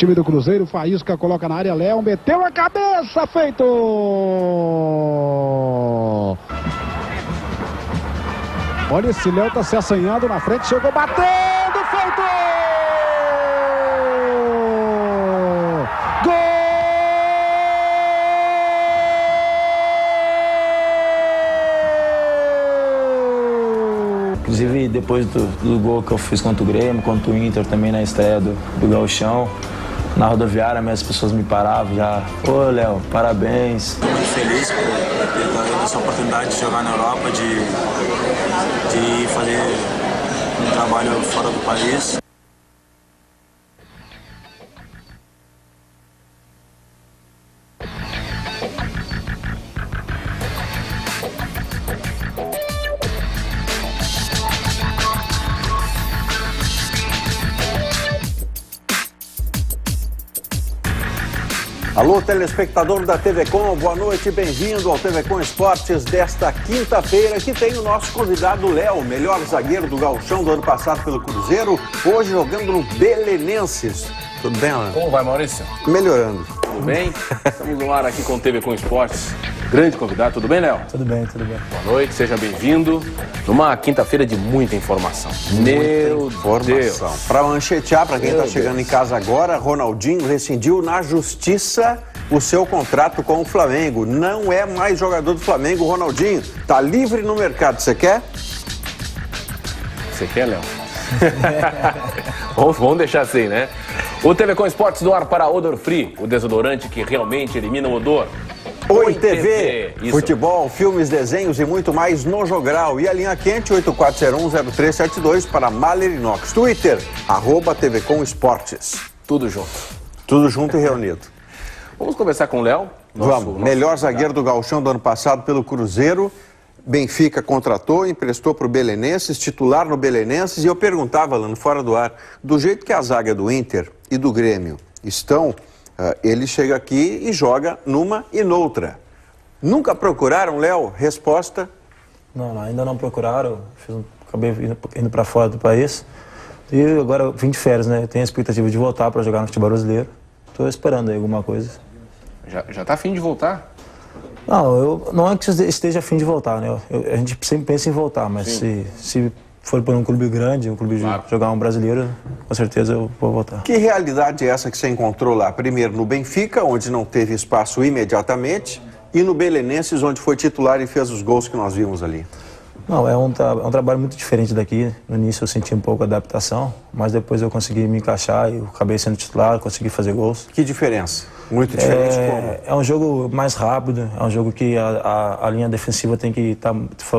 time do Cruzeiro. Faísca coloca na área, Léo meteu a cabeça, feito! Olha, esse Léo tá se assanhando na frente, chegou batendo, feito! Gol! Inclusive, depois do gol que eu fiz contra o Grêmio, contra o Inter, também na estreia do Gauchão, na rodoviária, as pessoas me paravam já. Ô, Léo, parabéns. Estou muito feliz por ter essa oportunidade de jogar na Europa, de fazer um trabalho fora do país. Alô, telespectador da TV Com, boa noite, bem-vindo ao TV Com Esportes desta quinta-feira, que tem o nosso convidado Léo, melhor zagueiro do Gauchão do ano passado pelo Cruzeiro, hoje jogando no Belenenses. Tudo bem, Léo? Como vai, Maurício? Melhorando. Tudo bem? Estamos no ar aqui com o TV Com Esportes. Grande convidado, tudo bem, Léo? Tudo bem, tudo bem. Boa noite, seja bem-vindo. Numa quinta-feira de muita informação. Meu Deus! Para manchetear, para quem está chegando em casa agora, Ronaldinho rescindiu na justiça o seu contrato com o Flamengo. Não é mais jogador do Flamengo, Ronaldinho. Está livre no mercado. Você quer? Você quer, Léo? Vamos deixar assim, né? O TV Com Esportes do ar para Odor Free, o desodorante que realmente elimina o odor. Oi TV, futebol, filmes, desenhos e muito mais no Jogral. E a linha quente 84010372 para Malerinox. Twitter, @TV Com Esportes. Tudo junto. Tudo junto e reunido. Vamos conversar com o Léo? Vamos. Melhor zagueiro do Gauchão do ano passado pelo Cruzeiro. Benfica contratou, emprestou para o Belenenses, titular no Belenenses. E eu perguntava, lá no Fora do Ar, do jeito que a zaga do Inter e do Grêmio estão... ele chega aqui e joga numa e noutra. Nunca procuraram, Léo? Resposta? Não, ainda não procuraram. Acabei indo para fora do país. E agora eu vim de férias, né? Tenho a expectativa de voltar para jogar no futebol brasileiro. Estou esperando aí alguma coisa. Já tá afim de voltar? Não é que esteja afim de voltar, né? A gente sempre pensa em voltar, mas se for para um clube grande, um clube jogar um brasileiro, com certeza eu vou voltar. Que realidade é essa que você encontrou lá? Primeiro no Benfica, onde não teve espaço imediatamente, e no Belenenses, onde foi titular e fez os gols que nós vimos ali. Não, é um trabalho muito diferente daqui. No início eu senti um pouco a adaptação, mas depois eu consegui me encaixar e eu acabei sendo titular, consegui fazer gols. Que diferença? Muito diferente como? É um jogo mais rápido, é um jogo que a linha defensiva tem que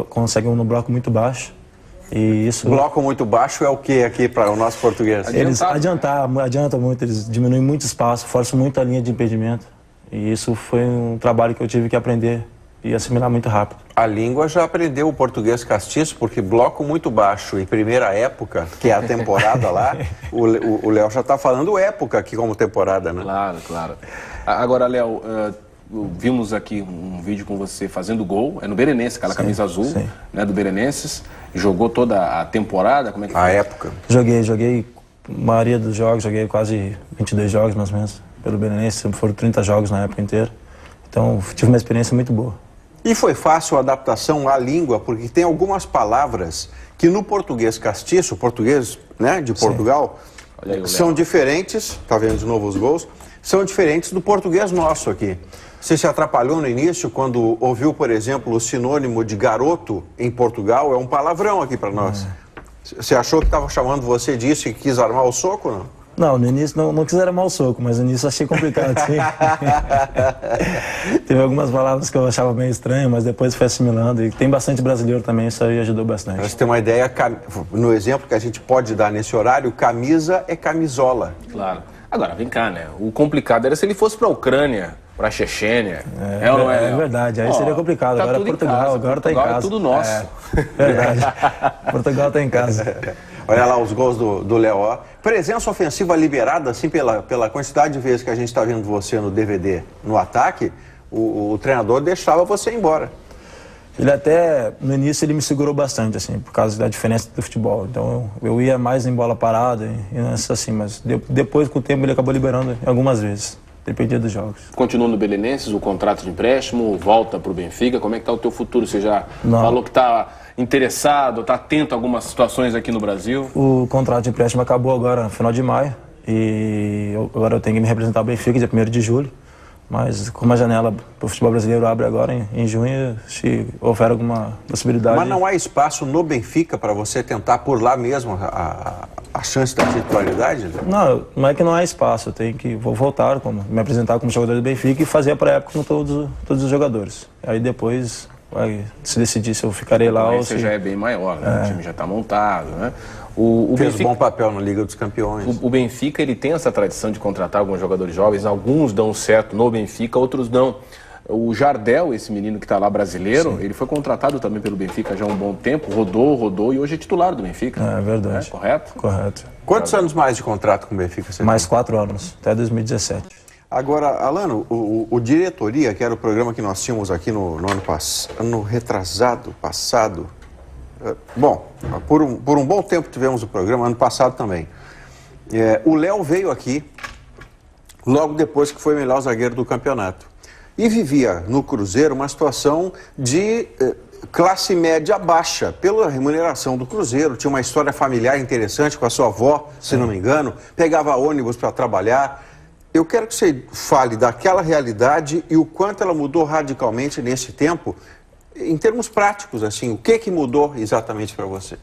consegue um bloco muito baixo. E isso... Bloco muito baixo é o que aqui para o nosso português? Eles adiantam muito, eles diminuem muito espaço, forçam muito a linha de impedimento. E isso foi um trabalho que eu tive que aprender e assimilar muito rápido. A língua já aprendeu o português castiço, porque bloco muito baixo e primeira época, que é a temporada lá, o Léo já está falando época aqui como temporada, né? Claro. Agora, Léo, vimos aqui um vídeo com você fazendo gol, é no Belenenses, aquela camisa azul, né, do Belenenses. Jogou toda a temporada, como é que foi? A época. Joguei a maioria dos jogos, joguei quase 22 jogos mais ou menos pelo Belenenses, foram 30 jogos na época inteira. Então tive uma experiência muito boa. E foi fácil a adaptação à língua, porque tem algumas palavras que no português castiço, português, né, de Portugal, são diferentes, tá vendo de novo os gols, são diferentes do português nosso aqui. Você se atrapalhou no início quando ouviu, por exemplo, o sinônimo de garoto em Portugal? É um palavrão aqui para nós. Você achou que estava chamando você disso e quis armar o soco, não? Não, no início não quis armar o soco, mas no início achei complicado, sim. Teve algumas palavras que eu achava meio estranho, mas depois foi assimilando. E tem bastante brasileiro também, isso aí ajudou bastante. Pra você ter uma ideia, no exemplo que a gente pode dar nesse horário, camisa é camisola. Claro. Agora, vem cá, né? O complicado era se ele fosse para a Ucrânia, para a Chechênia. É ou não é? É verdade, aí seria complicado. Tá agora Portugal, agora está em casa. É tudo nosso. Verdade. Portugal está em casa. Olha lá os gols do Léo. Presença ofensiva liberada, assim, pela quantidade de vezes que a gente está vendo você no DVD no ataque, o treinador deixava você ir embora. Ele até, no início, ele me segurou bastante, assim, por causa da diferença do futebol. Então, eu ia mais em bola parada e assim, mas depois, com o tempo, ele acabou liberando algumas vezes. Dependia dos jogos. Continua no Belenenses, o contrato de empréstimo, volta para o Benfica. Como é que está o teu futuro? Você já falou que está interessado, está atento a algumas situações aqui no Brasil? O contrato de empréstimo acabou agora, no final de maio. E agora eu tenho que me representar o Benfica, dia 1º de julho. Mas como a janela para o futebol brasileiro abre agora em junho, se houver alguma possibilidade... Mas não há espaço no Benfica para você tentar por lá mesmo a chance da titularidade? Não é que não há espaço. Eu tenho que vou voltar, me apresentar como jogador do Benfica e fazer a pré-época com todos os jogadores. Aí depois vai se decidir se eu ficarei lá ou se... Você já é bem maior, né? O time já está montado, né? Fez Benfica, bom papel na Liga dos Campeões. O Benfica, ele tem essa tradição de contratar alguns jogadores jovens. Alguns dão certo no Benfica, outros não. O Jardel, esse menino que está lá brasileiro, ele foi contratado também pelo Benfica já há um bom tempo. Rodou e hoje é titular do Benfica. É verdade. Correto? Correto. Quantos anos mais de contrato com o Benfica você Mais 4 anos, até 2017. Agora, Alano, o Diretoria, que era o programa que nós tínhamos aqui no ano retrasado, passado... Bom, por um bom tempo tivemos o programa, ano passado também. O Léo veio aqui logo depois que foi melhor zagueiro do campeonato. E vivia no Cruzeiro uma situação de classe média baixa, pela remuneração do Cruzeiro. Tinha uma história familiar interessante com a sua avó, se não me engano. Pegava ônibus para trabalhar. Eu quero que você fale daquela realidade e o quanto ela mudou radicalmente nesse tempo. Em termos práticos, assim, o que mudou exatamente para você?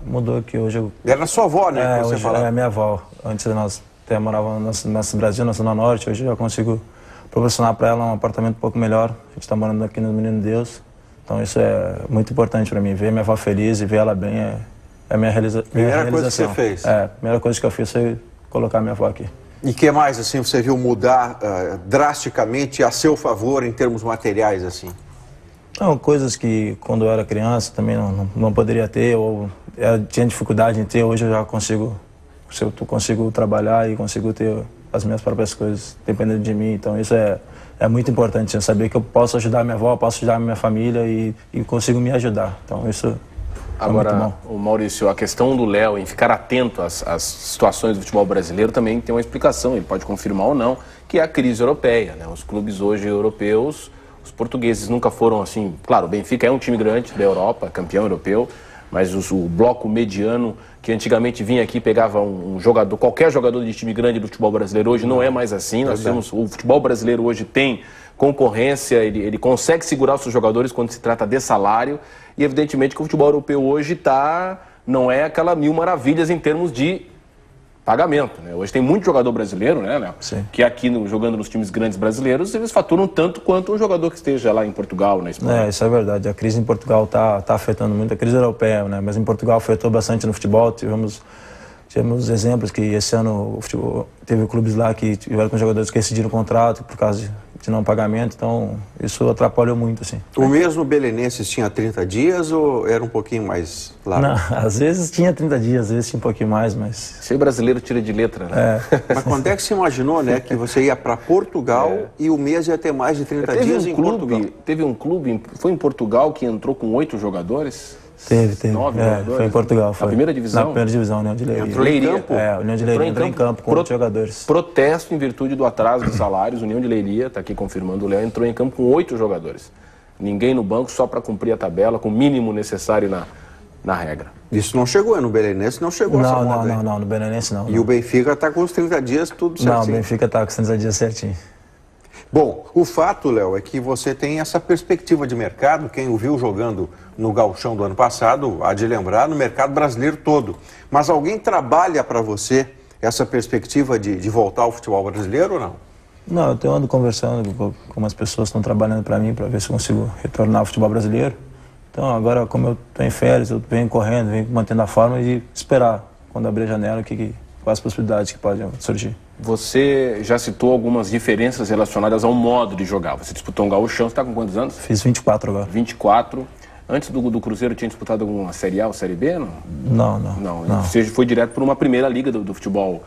Mudou que hoje eu... Era sua avó, né? Hoje é a minha avó. Antes nós até morávamos no Brasil, na Zona Norte. Hoje eu já consigo proporcionar para ela um apartamento um pouco melhor. A gente está morando aqui no Menino Deus. Então isso é muito importante para mim. Ver minha avó feliz e ver ela bem é a minha realização. Primeira coisa que você fez? A primeira coisa que eu fiz foi colocar minha avó aqui. E o que mais, assim, você viu mudar drasticamente a seu favor em termos materiais, assim? Não, coisas que quando eu era criança também não poderia ter, ou tinha dificuldade em ter, hoje eu já consigo trabalhar e consigo ter as minhas próprias coisas, dependendo de mim. Então isso é muito importante, eu saber que eu posso ajudar a minha avó, posso ajudar a minha família e consigo me ajudar. Então isso agora, é muito bom. O Maurício, a questão do Léo em ficar atento às situações do futebol brasileiro também tem uma explicação, ele pode confirmar ou não, que é a crise europeia, né? Os clubes hoje europeus, os portugueses nunca foram assim... Claro, o Benfica é um time grande da Europa, campeão europeu, mas o bloco mediano, que antigamente vinha aqui e pegava um jogador, qualquer jogador de time grande do futebol brasileiro, hoje não é mais assim. Nós temos, o futebol brasileiro hoje tem concorrência, ele consegue segurar os seus jogadores quando se trata de salário, e evidentemente que o futebol europeu hoje não é aquela mil maravilhas em termos de pagamento, né? Hoje tem muito jogador brasileiro, né, Léo? Sim. Que aqui jogando nos times grandes brasileiros, eles faturam tanto quanto um jogador que esteja lá em Portugal, na Espanha. Isso é verdade. A crise em Portugal está afetando muito, a crise europeia, né? Mas em Portugal afetou bastante no futebol. Tivemos exemplos que esse ano o futebol, teve clubes lá que tiveram com jogadores que rescindiram o contrato por causa de não pagamento, então isso atrapalhou muito, assim. O mesmo Belenenses tinha 30 dias ou era um pouquinho mais largo? Não, às vezes tinha 30 dias, às vezes tinha um pouquinho mais, mas... Ser brasileiro tira de letra, né? Mas quando é que você imaginou, né, que você ia para Portugal e o mês ia ter mais de 30 dias em Portugal? Teve um clube, foi em Portugal, que entrou com 8 jogadores? Teve. 9 jogadores? Foi em Portugal. Foi. Na primeira divisão? Na primeira divisão, União de Leiria. Entrou em campo? A União de Leiria entrou em campo com 8 jogadores. Protesto em virtude do atraso de salários. União de Leiria, está aqui confirmando o Léo, entrou em campo com 8 jogadores. Ninguém no banco, só para cumprir a tabela, com o mínimo necessário na regra. Isso não chegou, no Belenenses não chegou essa moda. Não, no Belenenses não. E o Benfica está com os 30 dias tudo certinho. Não, o Benfica está com os 30 dias certinho. Bom, o fato, Léo, é que você tem essa perspectiva de mercado. Quem o viu jogando no Gauchão do ano passado, há de lembrar, no mercado brasileiro todo. Mas alguém trabalha para você essa perspectiva de voltar ao futebol brasileiro ou não? Não, eu ando conversando com umas pessoas que estão trabalhando para mim, para ver se eu consigo retornar ao futebol brasileiro. Então agora, como eu estou em férias, eu venho correndo, venho mantendo a forma de esperar quando abrir a janela, quais as possibilidades que podem surgir. Você já citou algumas diferenças relacionadas ao modo de jogar. Você disputou um gauchão, você está com quantos anos? Fiz 24 agora. 24. Antes do Cruzeiro tinha disputado alguma Série A ou Série B? Não. Você foi direto para uma primeira liga do futebol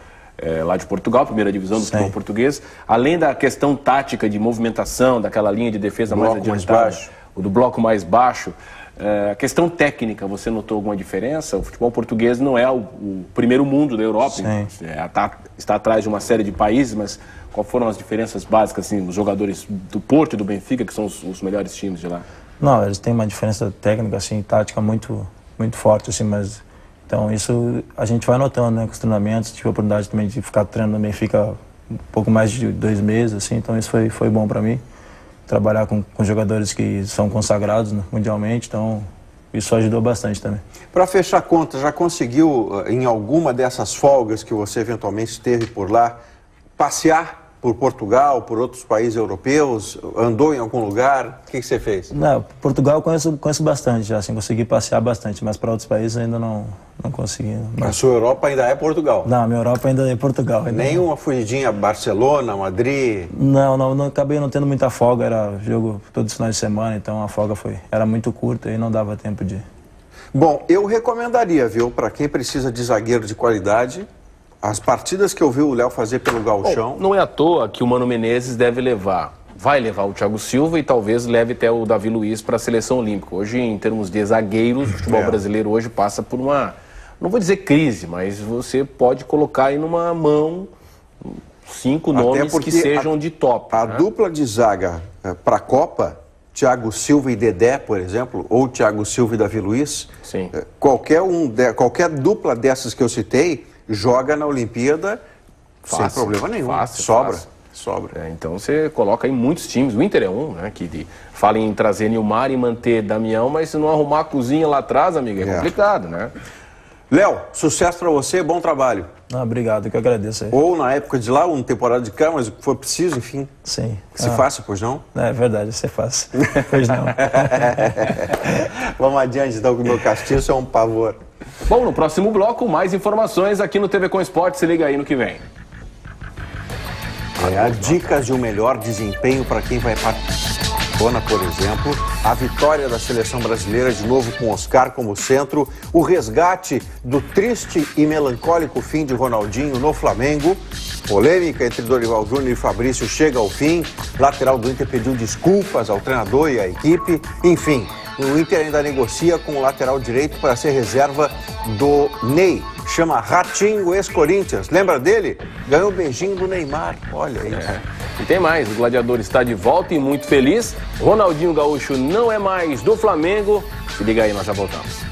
lá de Portugal, primeira divisão do futebol português. Além da questão tática de movimentação, daquela linha de defesa mais adiantada, o do bloco mais baixo. A questão técnica, você notou alguma diferença? O futebol português não é o primeiro mundo da Europa, está atrás de uma série de países, mas quais foram as diferenças básicas, assim, os jogadores do Porto e do Benfica, que são os melhores times de lá? Não, eles têm uma diferença técnica, assim, tática muito forte, assim, mas então isso a gente vai notando, né, com os treinamentos. Tive a oportunidade também de ficar treinando no Benfica um pouco mais de 2 meses, assim, então isso foi bom para mim. Trabalhar com jogadores que são consagrados, né, mundialmente, então isso ajudou bastante também. Para fechar a conta, já conseguiu, em alguma dessas folgas que você eventualmente teve por lá, passear por Portugal, por outros países europeus? Andou em algum lugar? O que você fez? Não, Portugal eu conheço bastante, já, assim, consegui passear bastante, mas para outros países ainda não consegui. Não. A sua Europa ainda é Portugal? Não, a minha Europa ainda é Portugal. Ainda nem uma fugidinha a Barcelona, Madrid? Não, acabei não tendo muita folga, era jogo todos os finais de semana, então a folga era muito curta e não dava tempo de... Bom, eu recomendaria, viu, para quem precisa de zagueiro de qualidade, as partidas que eu vi o Léo fazer pelo Gauchão... Não é à toa que o Mano Menezes vai levar o Thiago Silva e talvez leve até o Davi Luiz para a seleção olímpica. Hoje, em termos de zagueiros, o futebol brasileiro hoje passa por uma, não vou dizer crise, mas você pode colocar aí numa mão 5 nomes que sejam de top. A dupla de zaga para a Copa, Thiago Silva e Dedé, por exemplo, ou Thiago Silva e Davi Luiz, sim, qualquer dupla dessas que eu citei, joga na Olimpíada sem problema nenhum. Sobra. Então você coloca aí muitos times, o Inter é um, né, que fala em trazer Nilmar e manter Damião, mas se não arrumar a cozinha lá atrás, amigo, é complicado, né? Léo, sucesso pra você, bom trabalho. Obrigado, eu que agradeço aí. Ou na época de lá, uma temporada de cá, mas o que for preciso, enfim. Sim. Que se faça, pois não? É verdade, se faça. Pois não. Vamos adiante, então, que o meu castiço é um pavor. Bom, no próximo bloco, mais informações aqui no TV Com Esporte. Se liga aí no que vem. Dicas de um melhor desempenho para quem vai participar. Por exemplo, a vitória da seleção brasileira de novo com Oscar como centro, o resgate do triste e melancólico fim de Ronaldinho no Flamengo, polêmica entre Dorival Júnior e Fabrício chega ao fim, lateral do Inter pediu desculpas ao treinador e à equipe, enfim, o Inter ainda negocia com o lateral direito para ser reserva do Ney, chama Ratinho, ex-Corinthians, lembra dele? Ganhou o beijinho do Neymar, olha aí. E tem mais, o Gladiador está de volta e muito feliz. Ronaldinho Gaúcho não é mais do Flamengo. Se liga aí, nós já voltamos.